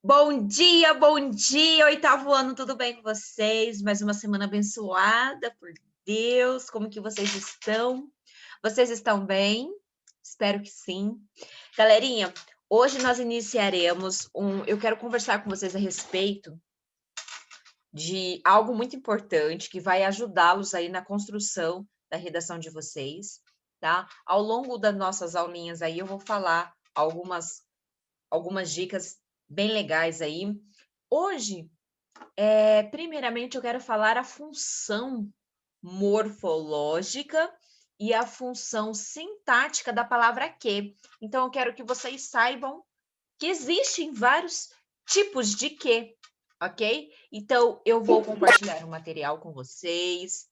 Bom dia, oitavo ano, tudo bem com vocês? Mais uma semana abençoada por Deus, como que vocês estão? Vocês estão bem? Espero que sim. Galerinha, hoje nós iniciaremos eu quero conversar com vocês a respeito de algo muito importante que vai ajudá-los aí na construção da redação de vocês, tá? Ao longo das nossas aulinhas aí eu vou falar algumas dicas bem legais aí. Hoje, primeiramente, eu quero falar a função morfológica e a função sintática da palavra que. Então, eu quero que vocês saibam que existem vários tipos de que, ok? Então, eu vou compartilhar o material com vocês,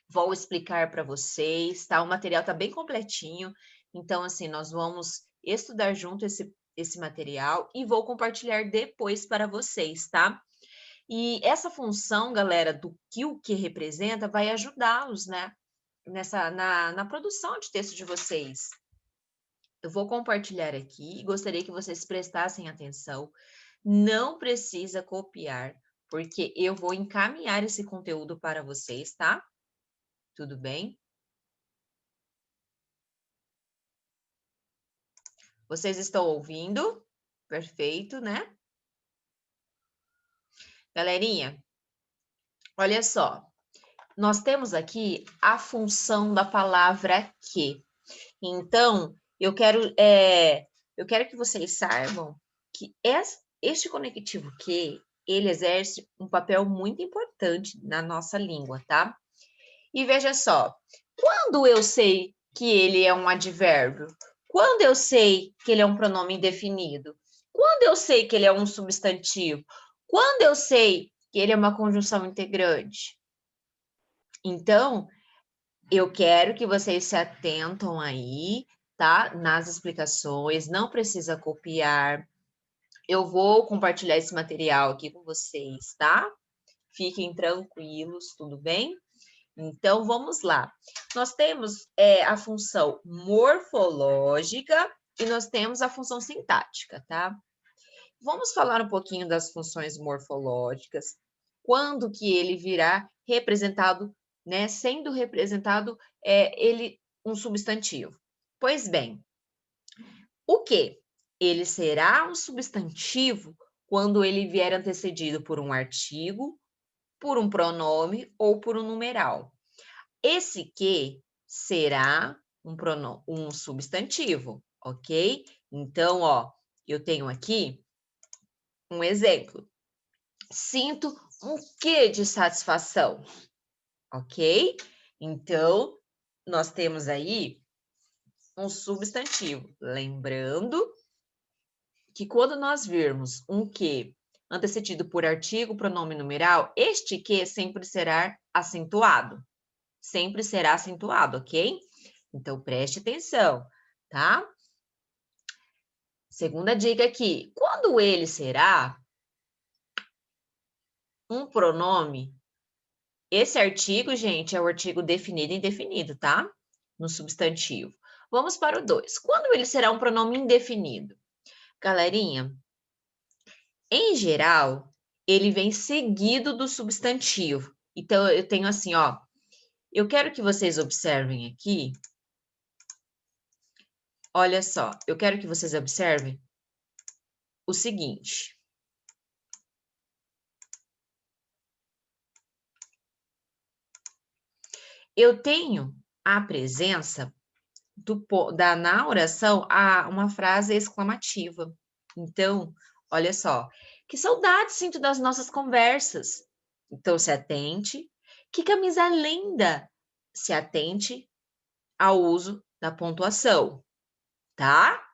vou explicar para vocês, tá? O material tá bem completinho, então, assim, nós vamos estudar junto esse material e vou compartilhar depois para vocês, tá? E essa função, galera, do que o que representa, vai ajudá-los, né? Na produção de texto de vocês. Eu vou compartilhar aqui e gostaria que vocês prestassem atenção. Não precisa copiar, porque eu vou encaminhar esse conteúdo para vocês, tá? Tudo bem? Vocês estão ouvindo? Perfeito, né? Galerinha, olha só. Nós temos aqui a função da palavra que. Então, eu quero que vocês saibam que este conectivo que, ele exerce um papel muito importante na nossa língua, tá? E veja só, quando eu sei que ele é um advérbio? Quando eu sei que ele é um pronome indefinido? Quando eu sei que ele é um substantivo? Quando eu sei que ele é uma conjunção integrante? Então, eu quero que vocês se atentam aí, tá? Nas explicações, não precisa copiar. Eu vou compartilhar esse material aqui com vocês, tá? Fiquem tranquilos, tudo bem? Então, vamos lá. Nós temos a função morfológica e nós temos a função sintática, tá? Vamos falar um pouquinho das funções morfológicas, quando que ele virá representado, né? Sendo representado ele um substantivo. Pois bem, o que? Ele será um substantivo quando ele vier antecedido por um artigo, por um pronome ou por um numeral. Esse que será um substantivo, ok? Então, ó, eu tenho aqui um exemplo. Sinto um quê de satisfação, ok? Então, nós temos aí um substantivo. Lembrando que quando nós virmos um que antecedido por artigo, pronome numeral, este que sempre será acentuado. Sempre será acentuado, ok? Então, preste atenção, tá? Segunda dica aqui. Quando ele será um pronome, esse artigo, gente, é o artigo definido e indefinido, tá? No substantivo. Vamos para o 2. Quando ele será um pronome indefinido? Galerinha, em geral, ele vem seguido do substantivo. Então, eu tenho assim, ó. Eu quero que vocês observem aqui. Olha só, eu quero que vocês observem o seguinte. Eu tenho a presença na oração uma frase exclamativa. Então, olha só. Que saudade sinto das nossas conversas. Então, se atente. Que camisa linda. Se atente ao uso da pontuação, tá?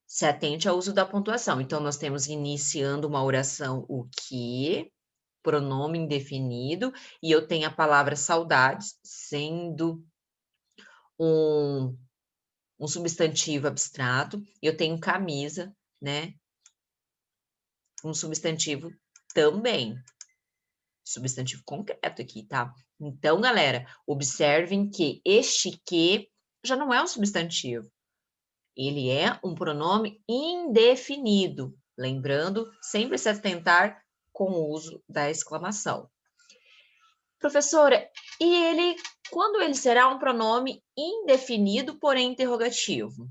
Se atente ao uso da pontuação. Então, nós temos iniciando uma oração o que, pronome indefinido, e eu tenho a palavra saudades sendo um substantivo abstrato, eu tenho camisa, né? Um substantivo também. Substantivo concreto aqui, tá? Então, galera, observem que este que já não é um substantivo. Ele é um pronome indefinido. Lembrando, sempre se atentar com o uso da exclamação. Professora, quando ele será um pronome indefinido, porém interrogativo?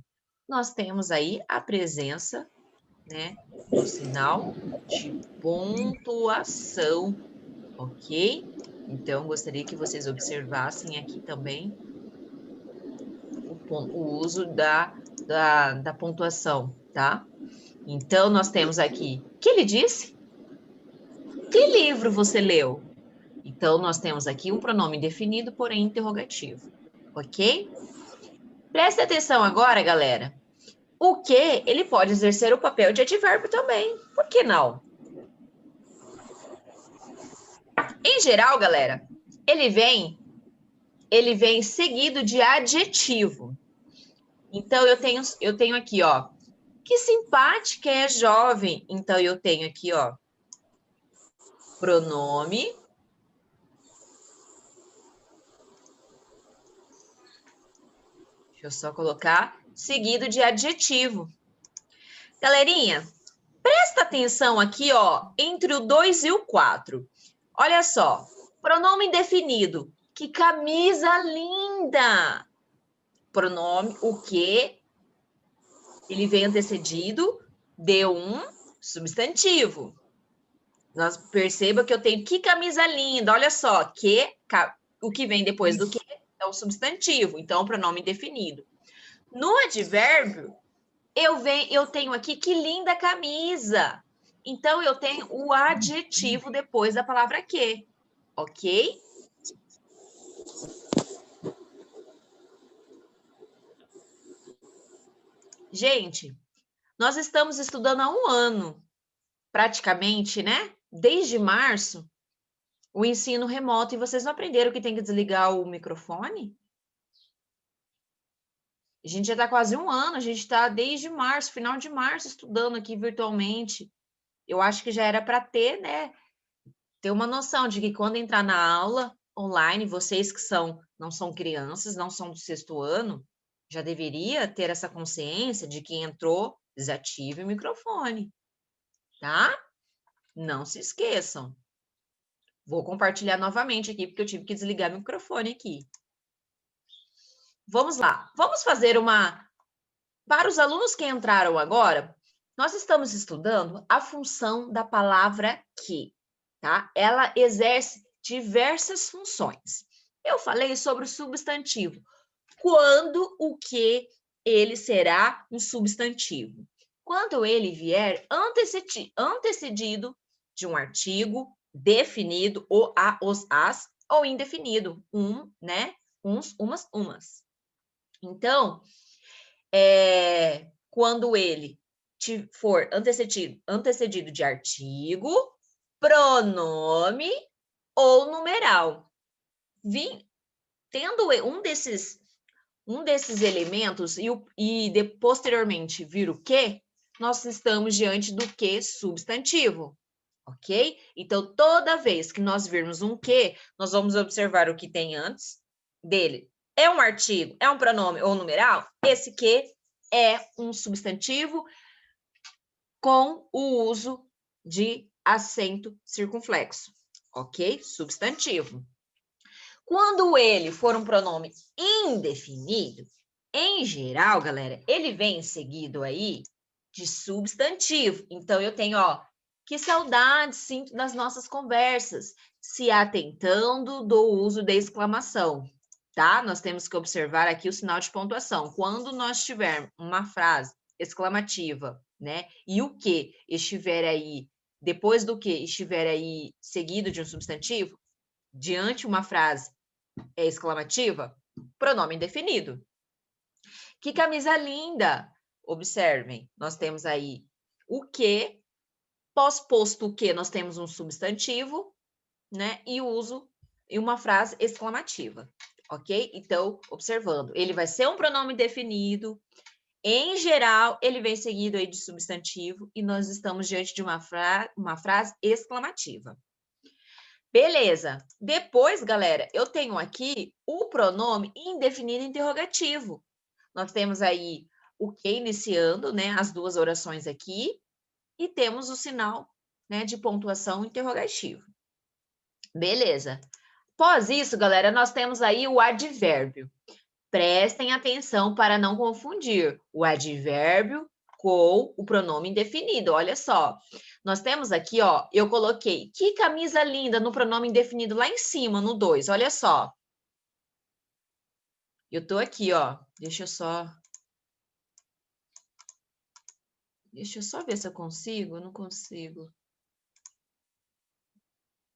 Nós temos aí a presença, né, do sinal de pontuação, ok? Então, gostaria que vocês observassem aqui também o uso da pontuação, tá? Então, nós temos aqui, o que ele disse? Que livro você leu? Então, nós temos aqui um pronome definido, porém interrogativo, ok? Preste atenção agora, galera. O que, ele pode exercer o papel de advérbio também. Por que não? Em geral, galera, ele vem seguido de adjetivo. Então, eu tenho aqui, ó, que simpática é jovem. Então, eu tenho aqui, ó, pronome. Deixa eu só colocar, seguido de adjetivo. Galerinha, presta atenção aqui, ó, entre o 2 e o 4. Olha só, pronome indefinido. Que camisa linda! Pronome, o que? Ele vem antecedido de um substantivo. Nós perceba que eu tenho que camisa linda. Olha só, o que vem depois do que é o substantivo. Então, pronome indefinido. No advérbio, eu tenho aqui que linda camisa. Então, eu tenho o adjetivo depois da palavra que, ok? Gente, nós estamos estudando há um ano, praticamente, né? Desde março, o ensino remoto. E vocês não aprenderam que tem que desligar o microfone? A gente já está quase um ano, a gente está desde março, final de março, estudando aqui virtualmente. Eu acho que já era para ter, né? Ter uma noção de que quando entrar na aula online, vocês que não são crianças, não são do 6º ano, já deveria ter essa consciência de que entrou, desative o microfone, tá? Não se esqueçam. Vou compartilhar novamente aqui, porque eu tive que desligar o microfone aqui. Vamos lá. Vamos fazer Para os alunos que entraram agora, nós estamos estudando a função da palavra que, tá? Ela exerce diversas funções. Eu falei sobre o substantivo. Quando o que ele será um substantivo? Quando ele vier antecedido de um artigo definido, o, a, os, as, ou indefinido, né? Uns, umas. Então, quando ele for antecedido de artigo, pronome ou numeral. Tendo um desses elementos e posteriormente vir o que, nós estamos diante do que substantivo, ok? Então, toda vez que nós virmos um que, nós vamos observar o que tem antes dele. É um artigo, é um pronome ou numeral? Esse que é um substantivo com o uso de acento circunflexo, ok? Substantivo. Quando ele for um pronome indefinido, em geral, galera, ele vem seguido aí de substantivo. Então, eu tenho, ó, que saudade sinto das nossas conversas, se atentando do uso da exclamação, tá? Nós temos que observar aqui o sinal de pontuação. Quando nós tivermos uma frase exclamativa, né, e o que estiver aí, depois do que estiver aí seguido de um substantivo, diante uma frase exclamativa, pronome indefinido. Que camisa linda! Observem, nós temos aí o que, pós-posto o que, nós temos um substantivo, né? E uma frase exclamativa, ok? Então, observando, ele vai ser um pronome definido. Em geral, ele vem seguido aí de substantivo e nós estamos diante de uma frase exclamativa. Beleza. Depois, galera, eu tenho aqui o pronome indefinido interrogativo. Nós temos aí o que iniciando, né, as duas orações aqui, e temos o sinal, né, de pontuação interrogativo. Beleza. Após isso, galera, nós temos aí o advérbio. Prestem atenção para não confundir o advérbio com o pronome indefinido. Olha só, nós temos aqui, ó, eu coloquei que camisa linda no pronome indefinido lá em cima, no 2. Olha só. Eu tô aqui, ó. Deixa eu só ver se eu consigo. Eu não consigo.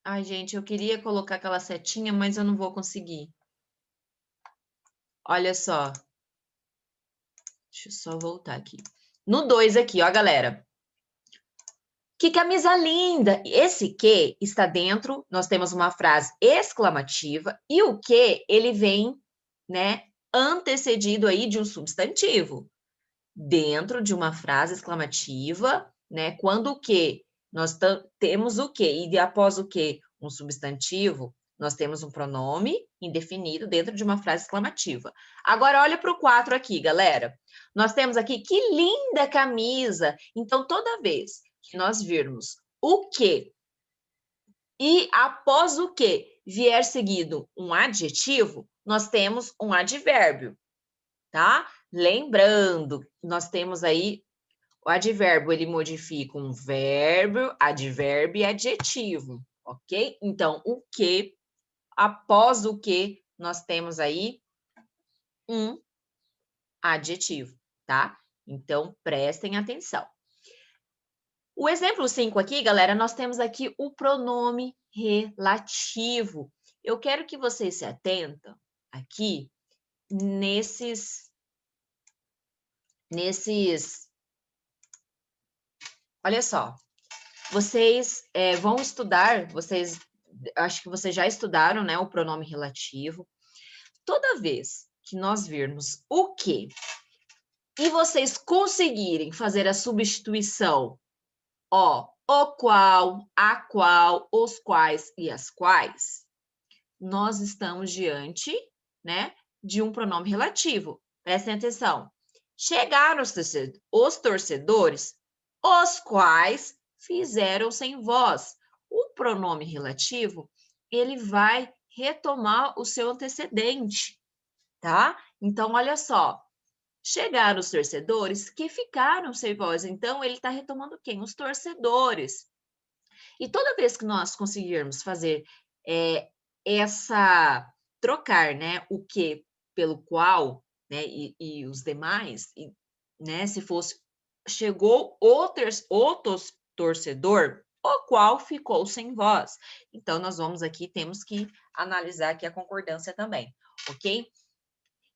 Ai, gente, eu queria colocar aquela setinha, mas eu não vou conseguir. Olha só. Deixa eu só voltar aqui. No 2 aqui, ó, galera. Que camisa linda! Esse que está dentro, nós temos uma frase exclamativa e o que, ele vem, né, antecedido aí de um substantivo. Dentro de uma frase exclamativa, né, quando o que, nós temos o que, e após o que, um substantivo, nós temos um pronome indefinido dentro de uma frase exclamativa. Agora, olha para o 4 aqui, galera. Nós temos aqui, que linda camisa! Então, toda vez que nós virmos o que e após o que vier seguido um adjetivo, nós temos um advérbio, tá? Lembrando, nós temos aí o advérbio, ele modifica um verbo, advérbio e adjetivo, ok? Então, o que, após o que, nós temos aí um adjetivo, tá? Então, prestem atenção. O exemplo 5 aqui, galera, nós temos aqui o pronome relativo. Eu quero que vocês se atentem aqui nesses... Olha só, vocês vão estudar, acho que vocês já estudaram, né, o pronome relativo. Toda vez que nós virmos o que e vocês conseguirem fazer a substituição, ó, o qual, a qual, os quais e as quais, nós estamos diante, né, de um pronome relativo. Prestem atenção. Chegaram os torcedores, os quais fizeram sem voz. O pronome relativo, ele vai retomar o seu antecedente, tá? Então, olha só. Chegaram os torcedores que ficaram sem voz. Então, ele está retomando quem? Os torcedores. E toda vez que nós conseguirmos fazer trocar, né, o que pelo qual, né, e os demais, né, se fosse, chegou o torcedor, o qual ficou sem voz. Então, nós vamos aqui, temos que analisar aqui a concordância também, ok?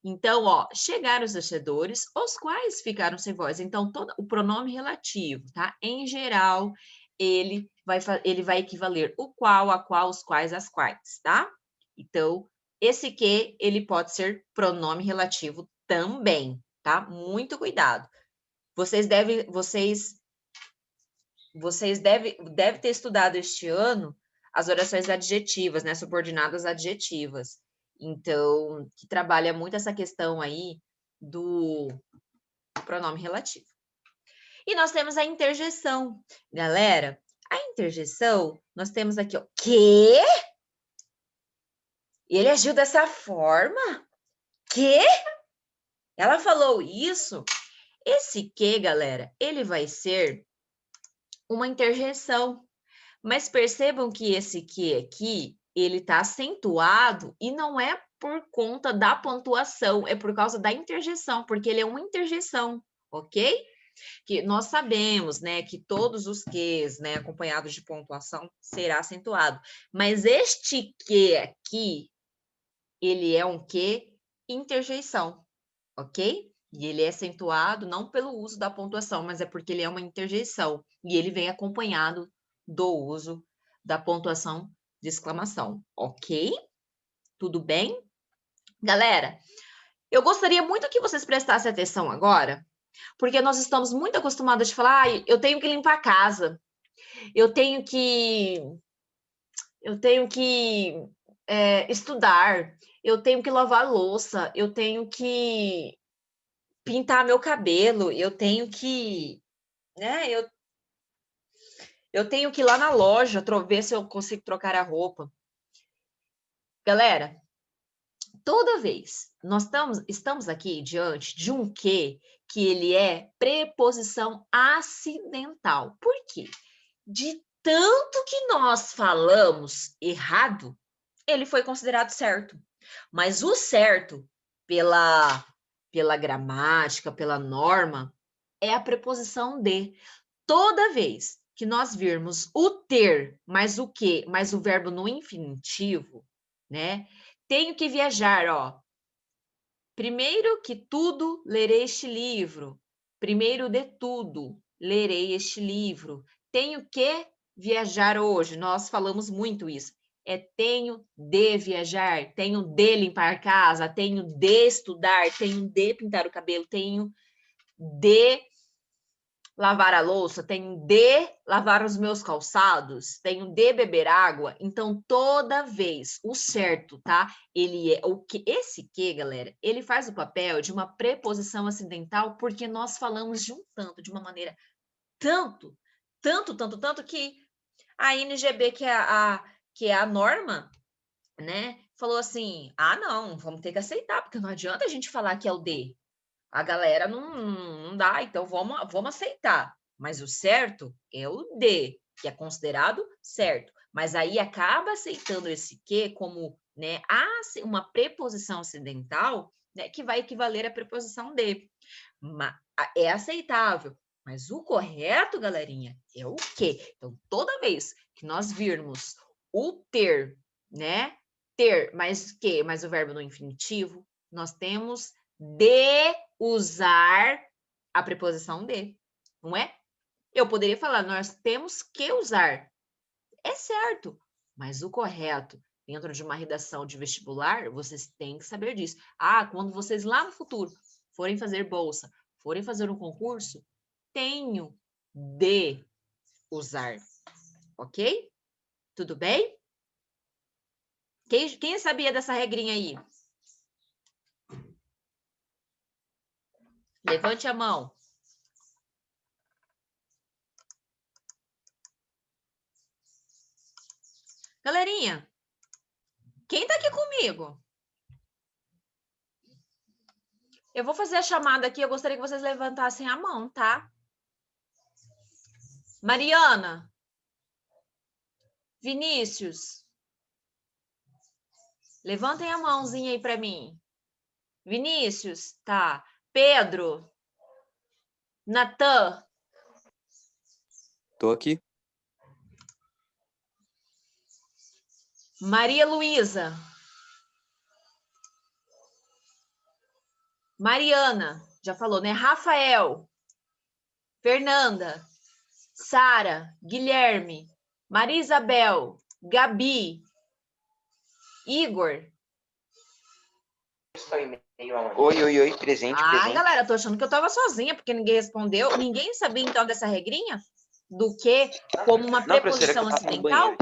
Então, ó, chegaram os torcedores, os quais ficaram sem voz. Então, todo o pronome relativo, tá? Em geral, ele vai equivaler o qual, a qual, os quais, as quais, tá? Então, esse que, ele pode ser pronome relativo também, tá? Muito cuidado. Vocês devem ter estudado este ano as orações adjetivas, né? Subordinadas adjetivas. Então, que trabalha muito essa questão aí do pronome relativo. E nós temos a interjeção. Galera, a interjeção, nós temos aqui, ó, que? Ele agiu dessa forma? Que? Ela falou isso? Esse que, galera, ele vai ser uma interjeção. Mas percebam que esse que aqui, ele tá acentuado e não é por conta da pontuação, é por causa da interjeção, porque ele é uma interjeção, ok? Que nós sabemos, né, que todos os quês, né, acompanhados de pontuação, será acentuado. Mas este que aqui, ele é um que interjeição, ok? E ele é acentuado não pelo uso da pontuação, mas é porque ele é uma interjeição. E ele vem acompanhado do uso da pontuação de exclamação, ok? Tudo bem? Galera, eu gostaria muito que vocês prestassem atenção agora, porque nós estamos muito acostumados a falar, ah, eu tenho que limpar a casa, eu tenho que estudar, eu tenho que lavar a louça, eu tenho que pintar meu cabelo, eu tenho que, né, Eu tenho que ir lá na loja, ver se eu consigo trocar a roupa. Galera, toda vez nós estamos aqui diante de um que ele é preposição acidental. Por quê? De tanto que nós falamos errado, ele foi considerado certo. Mas o certo, pela gramática, pela norma, é a preposição de. Toda vez que nós virmos o ter, mais o que, mais o verbo no infinitivo, né? Tenho que viajar, ó. Primeiro que tudo, lerei este livro. Primeiro de tudo, lerei este livro. Tenho que viajar hoje. Nós falamos muito isso. É tenho de viajar, tenho de limpar a casa, tenho de estudar, tenho de pintar o cabelo, tenho de lavar a louça, tenho de lavar os meus calçados, tenho de beber água. Então, toda vez, o certo, tá? Ele é o que esse que, galera, ele faz o papel de uma preposição acidental porque nós falamos de um tanto, de uma maneira tanto que a NGB, que é a norma, né, falou assim: "Ah, não, vamos ter que aceitar, porque não adianta a gente falar que é o de. A galera não dá, então vamos aceitar. Mas o certo é o de, que é considerado certo. Mas aí acaba aceitando esse que como, né, uma preposição acidental, né, que vai equivaler à preposição de. É aceitável. Mas o correto, galerinha, é o que. Então, toda vez que nós virmos o ter, né, ter mais que, mais o verbo no infinitivo, nós temos de usar a preposição de, não é? Eu poderia falar, nós temos que usar. É certo, mas o correto, dentro de uma redação de vestibular, vocês têm que saber disso. Ah, quando vocês lá no futuro forem fazer bolsa, forem fazer um concurso, tenho de usar, ok? Tudo bem? Quem sabia dessa regrinha aí? Levante a mão. Galerinha, quem tá aqui comigo? Eu vou fazer a chamada aqui, eu gostaria que vocês levantassem a mão, tá? Mariana. Vinícius. Levantem a mãozinha aí para mim. Vinícius, tá. Pedro. Natan. Tô aqui. Maria Luísa. Mariana, já falou, né? Rafael. Fernanda. Sara. Guilherme. Maria Isabel. Gabi. Igor. Oi, presente, presente. Galera, tô achando que eu tava sozinha, porque ninguém respondeu. Ninguém sabia, então, dessa regrinha? Do que como uma preposição acidental?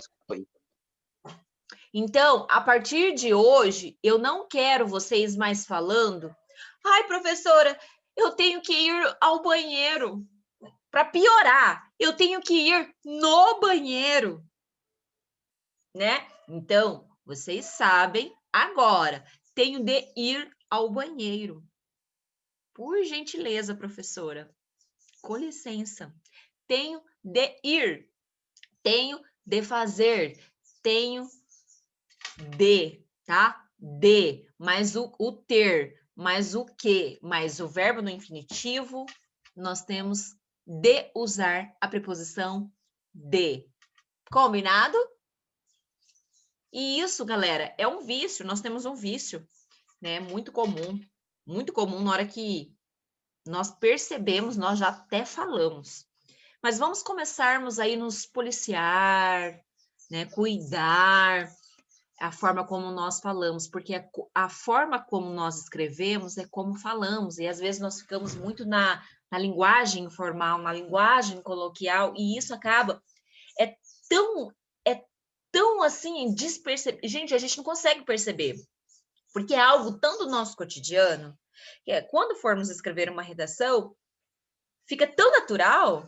Então, a partir de hoje, eu não quero vocês mais falando. Ai, professora, eu tenho que ir ao banheiro. Para piorar, eu tenho que ir no banheiro, né? Então, vocês sabem agora, tenho de ir ao banheiro. Por gentileza, professora. Com licença. Tenho de ir. Tenho de fazer. Tenho de, tá? De, mais o ter, mais o que, mais o verbo no infinitivo, nós temos de usar a preposição de. Combinado? E isso, galera, é um vício. Nós temos um vício, né? Muito comum na hora que nós percebemos, nós já até falamos. Mas vamos começarmos aí nos policiar, né? Cuidar a forma como nós falamos, porque a forma como nós escrevemos é como falamos, e às vezes nós ficamos muito na linguagem informal, na linguagem coloquial, e isso acaba, é tão assim, despercebido. Gente, a gente não consegue perceber, porque é algo tão do nosso cotidiano, que quando formos escrever uma redação, fica tão natural,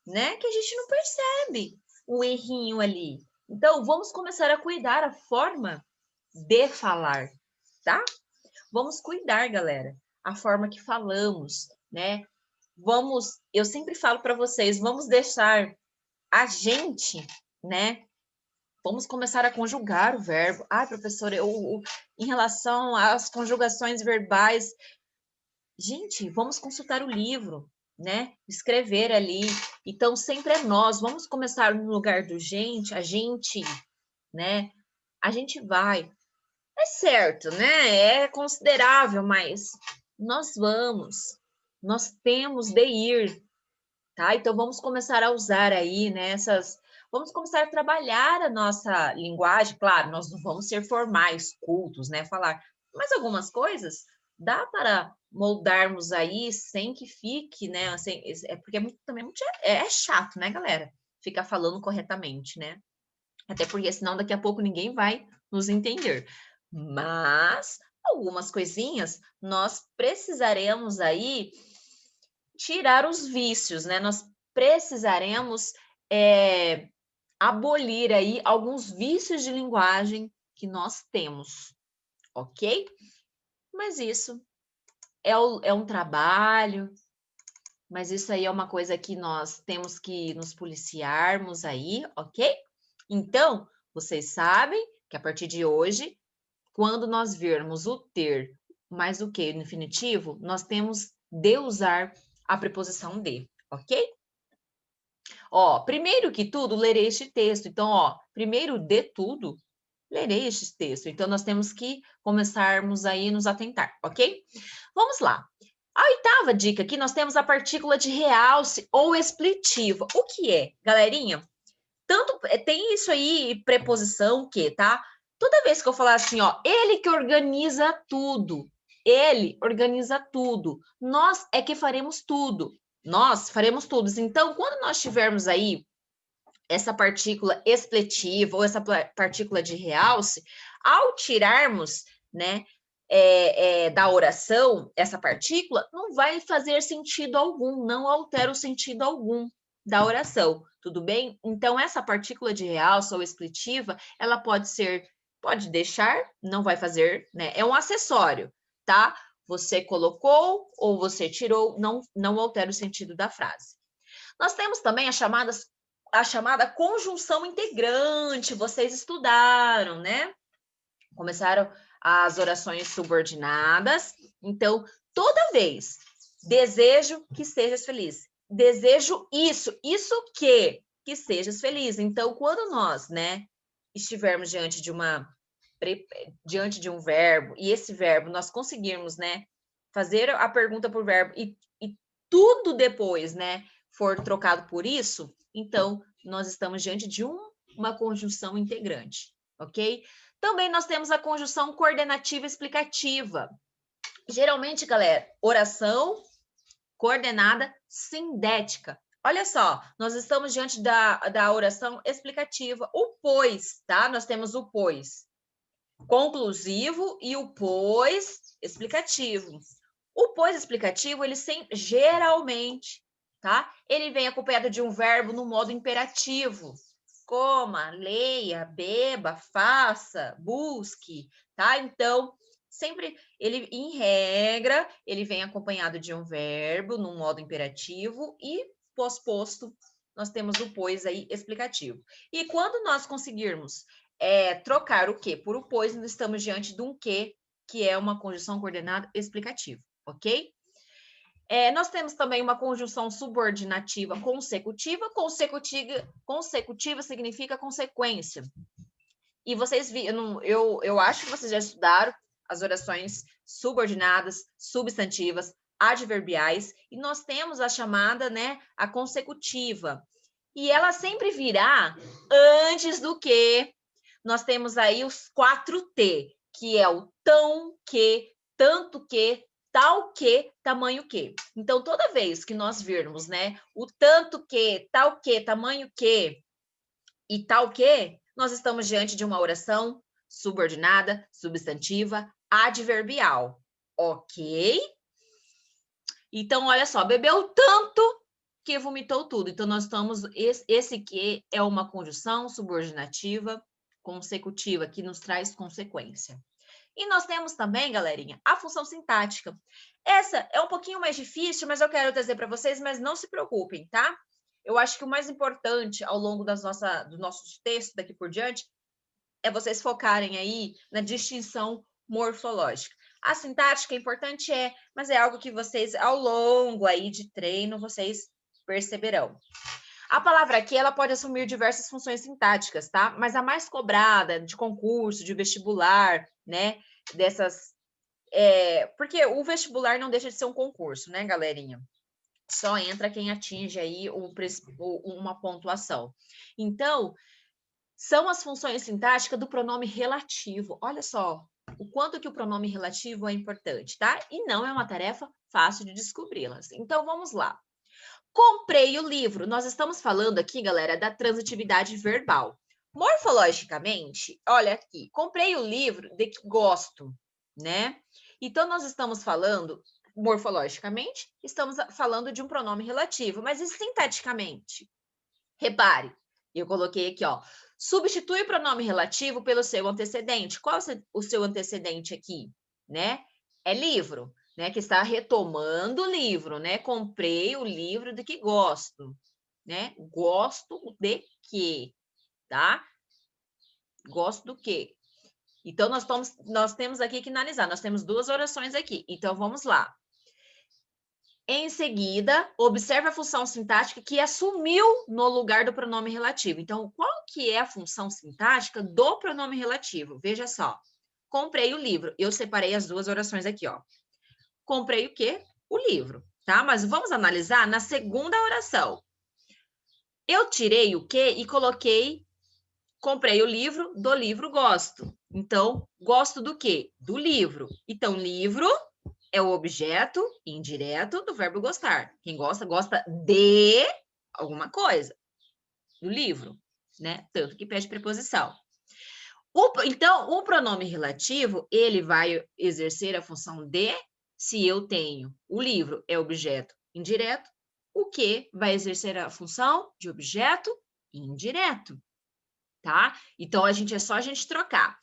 né, que a gente não percebe. um errinho ali. Então, vamos começar a cuidar a forma de falar, tá? Vamos cuidar, galera, a forma que falamos, né? Eu sempre falo para vocês, vamos deixar a gente, né? Vamos começar a conjugar o verbo. Ai, professora, em relação às conjugações verbais, gente, vamos consultar o livro, né? Escrever ali. Então, sempre é nós. Vamos começar no lugar do gente, a gente, né? A gente vai. É certo, né? É considerável, mas nós vamos. Nós temos de ir, tá? Então, vamos começar a usar aí, né? Vamos começar a trabalhar a nossa linguagem. Claro, nós não vamos ser formais, cultos, né? Falar, mas algumas coisas dá para moldarmos aí sem que fique, né? Porque também é chato, né, galera? Ficar falando corretamente, né? Até porque senão daqui a pouco ninguém vai nos entender. Mas algumas coisinhas nós precisaremos aí tirar os vícios, né? Nós precisaremos abolir aí alguns vícios de linguagem que nós temos, ok? Mas isso é um trabalho, mas isso aí é uma coisa que nós temos que nos policiarmos aí, ok? Então, vocês sabem que a partir de hoje, quando nós virmos o ter mais o que no infinitivo, nós temos de usar a preposição de, ok? Ó, primeiro que tudo, lerei este texto. Então, ó, primeiro de tudo, lerei este texto. Então, nós temos que começarmos aí a nos atentar, ok? Vamos lá. A oitava dica aqui, nós temos a partícula de realce ou explitiva. O que é, galerinha? Tem isso aí, preposição, que, tá? Toda vez que eu falar assim, ó, ele que organiza tudo. Ele organiza tudo. Nós é que faremos tudo. Nós faremos tudo. Então, quando nós tivermos aí essa partícula expletiva ou essa partícula de realce, ao tirarmos, né, da oração essa partícula, não vai fazer sentido algum, não altera o sentido algum da oração, tudo bem? Então, essa partícula de realce ou expletiva, ela pode deixar, não vai fazer, né? É um acessório, tá? Você colocou ou você tirou, não altera o sentido da frase. Nós temos também a chamada conjunção integrante, vocês estudaram, né? Começaram as orações subordinadas. Então, toda vez, desejo que sejas feliz. Desejo isso que sejas feliz. Então, quando nós, né, estivermos diante de um verbo, e esse verbo nós conseguirmos, né, fazer a pergunta por verbo e tudo depois, né, for trocado por isso, então nós estamos diante de uma conjunção integrante, ok? Também nós temos a conjunção coordenativa explicativa. Geralmente, galera, oração coordenada sindética. Olha só, nós estamos diante da oração explicativa, o pois, tá? Nós temos o pois conclusivo e o pois explicativo. O pois explicativo, ele sempre, geralmente, tá? Ele vem acompanhado de um verbo no modo imperativo. Coma, leia, beba, faça, busque, tá? Então, sempre, ele, em regra, ele vem acompanhado de um verbo no modo imperativo e pós-posto, nós temos o pois aí explicativo. E quando nós conseguirmos trocar o que por o pois, nós estamos diante de um que é uma conjunção coordenada explicativa, ok? Nós temos também uma conjunção subordinativa consecutiva. Consecutiva significa consequência. E vocês viram, eu acho que vocês já estudaram as orações subordinadas, substantivas, adverbiais, e nós temos a chamada, né, a consecutiva. E ela sempre virá antes do que. Nós temos aí os 4T, que é o tão que, tanto que, tal que, tamanho que. Então, toda vez que nós virmos, né, o tanto que, tal que, tamanho que e tal que, nós estamos diante de uma oração subordinada, substantiva, adverbial, ok? Então, olha só, bebeu tanto que vomitou tudo. Então, nós estamos... Esse que é uma conjunção subordinativa consecutiva, que nos traz consequência. E nós temos também, galerinha, a função sintática. Essa é um pouquinho mais difícil, mas eu quero trazer para vocês, mas não se preocupem, tá? Eu acho que o mais importante ao longo dos nossos textos daqui por diante é vocês focarem aí na distinção morfológica. A sintática é importante, mas é algo que vocês, ao longo aí de treino, vocês perceberão. A palavra aqui, ela pode assumir diversas funções sintáticas, tá? Mas a mais cobrada de concurso, de vestibular, né? Porque o vestibular não deixa de ser um concurso, né, galerinha? Só entra quem atinge aí uma pontuação. Então, são as funções sintáticas do pronome relativo. Olha só o quanto que o pronome relativo é importante, tá? E não é uma tarefa fácil de descobri-las. Então, vamos lá. Comprei o livro. Nós estamos falando aqui, galera, da transitividade verbal. Morfologicamente, olha aqui, comprei o livro de que gosto, né? Então, nós estamos falando, morfologicamente, estamos falando de um pronome relativo, mas e sintaticamente? Repare, eu coloquei aqui, ó, substitui o pronome relativo pelo seu antecedente. Qual o seu antecedente aqui, né? É livro, né? Que está retomando o livro, né? Comprei o livro de que gosto, né? Gosto de quê, tá? Gosto do quê? Então, nós temos aqui que analisar. Nós temos duas orações aqui. Então, vamos lá. Em seguida, observe a função sintática que assumiu no lugar do pronome relativo. Então, qual que é a função sintática do pronome relativo? Veja só. Comprei o livro. Eu separei as duas orações aqui, ó. Comprei o quê? O livro, tá? Mas vamos analisar na segunda oração. Eu tirei o quê e coloquei comprei o livro, do livro gosto. Então, gosto do quê? Do livro. Então, livro é o objeto indireto do verbo gostar. Quem gosta, gosta de alguma coisa. Do livro, né? Tanto que pede preposição. Então, o pronome relativo, ele vai exercer a função de se eu tenho o livro é objeto indireto, o que vai exercer a função de objeto indireto, tá? Então, é só a gente trocar.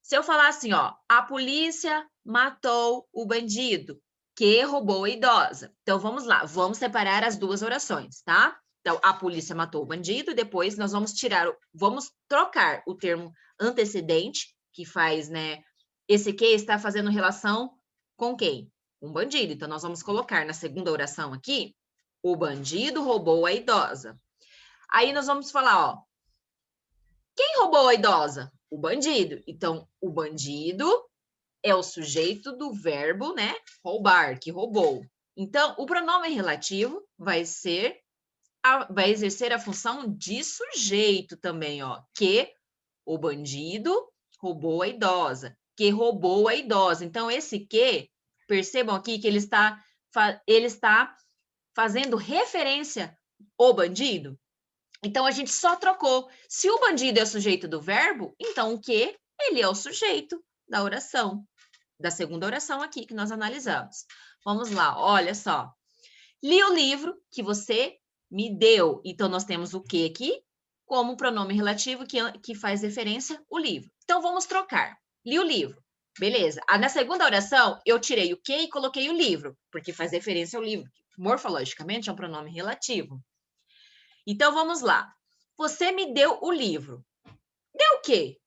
Se eu falar assim, ó, a polícia matou o bandido que roubou a idosa. Então, vamos lá, vamos separar as duas orações, tá? Então, a polícia matou o bandido, e depois nós vamos trocar o termo antecedente, que faz, né, esse que está fazendo relação com quem? Um bandido. Então, nós vamos colocar na segunda oração aqui, o bandido roubou a idosa. Aí, nós vamos falar, ó, quem roubou a idosa? O bandido. Então, o bandido é o sujeito do verbo, né? Roubar, que roubou. Então, o pronome relativo vai exercer a função de sujeito também, ó. Que o bandido roubou a idosa. Que roubou a idosa. Então, esse que, percebam aqui que ele está fazendo referência ao bandido. Então, a gente só trocou. Se o bandido é o sujeito do verbo, então o que? Ele é o sujeito da oração, da segunda oração aqui que nós analisamos. Vamos lá, olha só. Li o livro que você me deu. Então, nós temos o que aqui? Como pronome relativo que faz referência ao livro. Então, vamos trocar. Li o livro. Beleza. Na segunda oração, eu tirei o que e coloquei o livro, porque faz referência ao livro. Morfologicamente, é um pronome relativo. Então, vamos lá. Você me deu o livro. Deu o quê?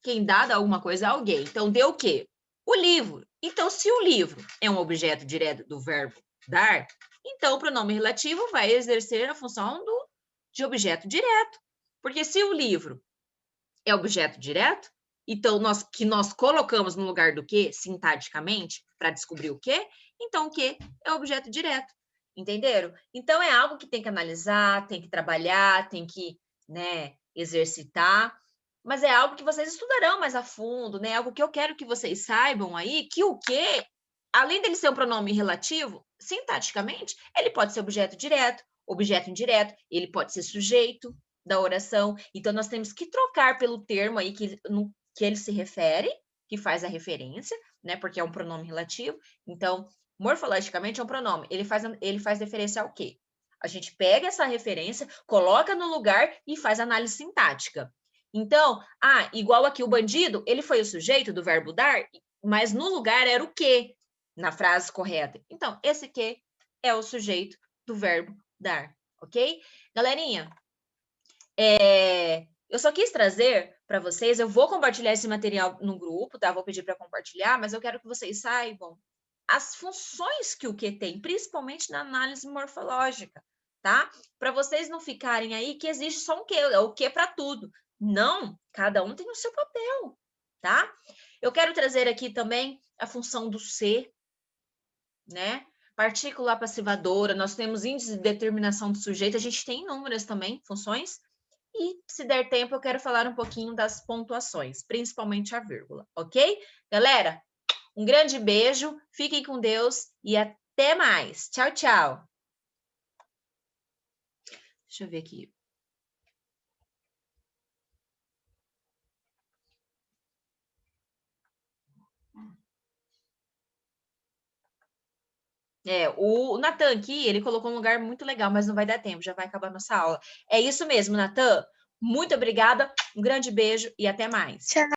Quem dá alguma coisa a alguém. Então, deu o quê? O livro. Então, se o livro é um objeto direto do verbo dar, então o pronome relativo vai exercer a função de objeto direto. Porque se o livro é objeto direto, então nós colocamos no lugar do que, sintaticamente, para descobrir o que, então o que é objeto direto. Entenderam? Então, é algo que tem que analisar, tem que trabalhar, tem que, né, exercitar, mas é algo que vocês estudarão mais a fundo, né? Algo que eu quero que vocês saibam aí, que o que, além dele ser um pronome relativo, sintaticamente, ele pode ser objeto direto, objeto indireto, ele pode ser sujeito da oração. Então, nós temos que trocar pelo termo aí que ele se refere, que faz a referência, né? Porque é um pronome relativo. Então, morfologicamente é um pronome. Ele faz referência ao quê? A gente pega essa referência, coloca no lugar e faz análise sintática. Então, igual aqui o bandido, ele foi o sujeito do verbo dar, mas no lugar era o que na frase correta. Então, esse que é o sujeito do verbo dar, ok? Galerinha, eu só quis trazer para vocês, eu vou compartilhar esse material no grupo, tá? Vou pedir para compartilhar, mas eu quero que vocês saibam as funções que o que tem, principalmente na análise morfológica, tá? Para vocês não ficarem aí que existe só um que, é o que para tudo. Não, cada um tem o seu papel, tá? Eu quero trazer aqui também a função do ser, né? Partícula passivadora, nós temos índice de determinação do sujeito, a gente tem inúmeras também funções. E, se der tempo, eu quero falar um pouquinho das pontuações, principalmente a vírgula, ok? Galera, um grande beijo, fiquem com Deus e até mais. Tchau, tchau. Deixa eu ver aqui. O Natan aqui, ele colocou um lugar muito legal, mas não vai dar tempo, já vai acabar nossa aula. É isso mesmo, Natan. Muito obrigada, um grande beijo e até mais. Tchau.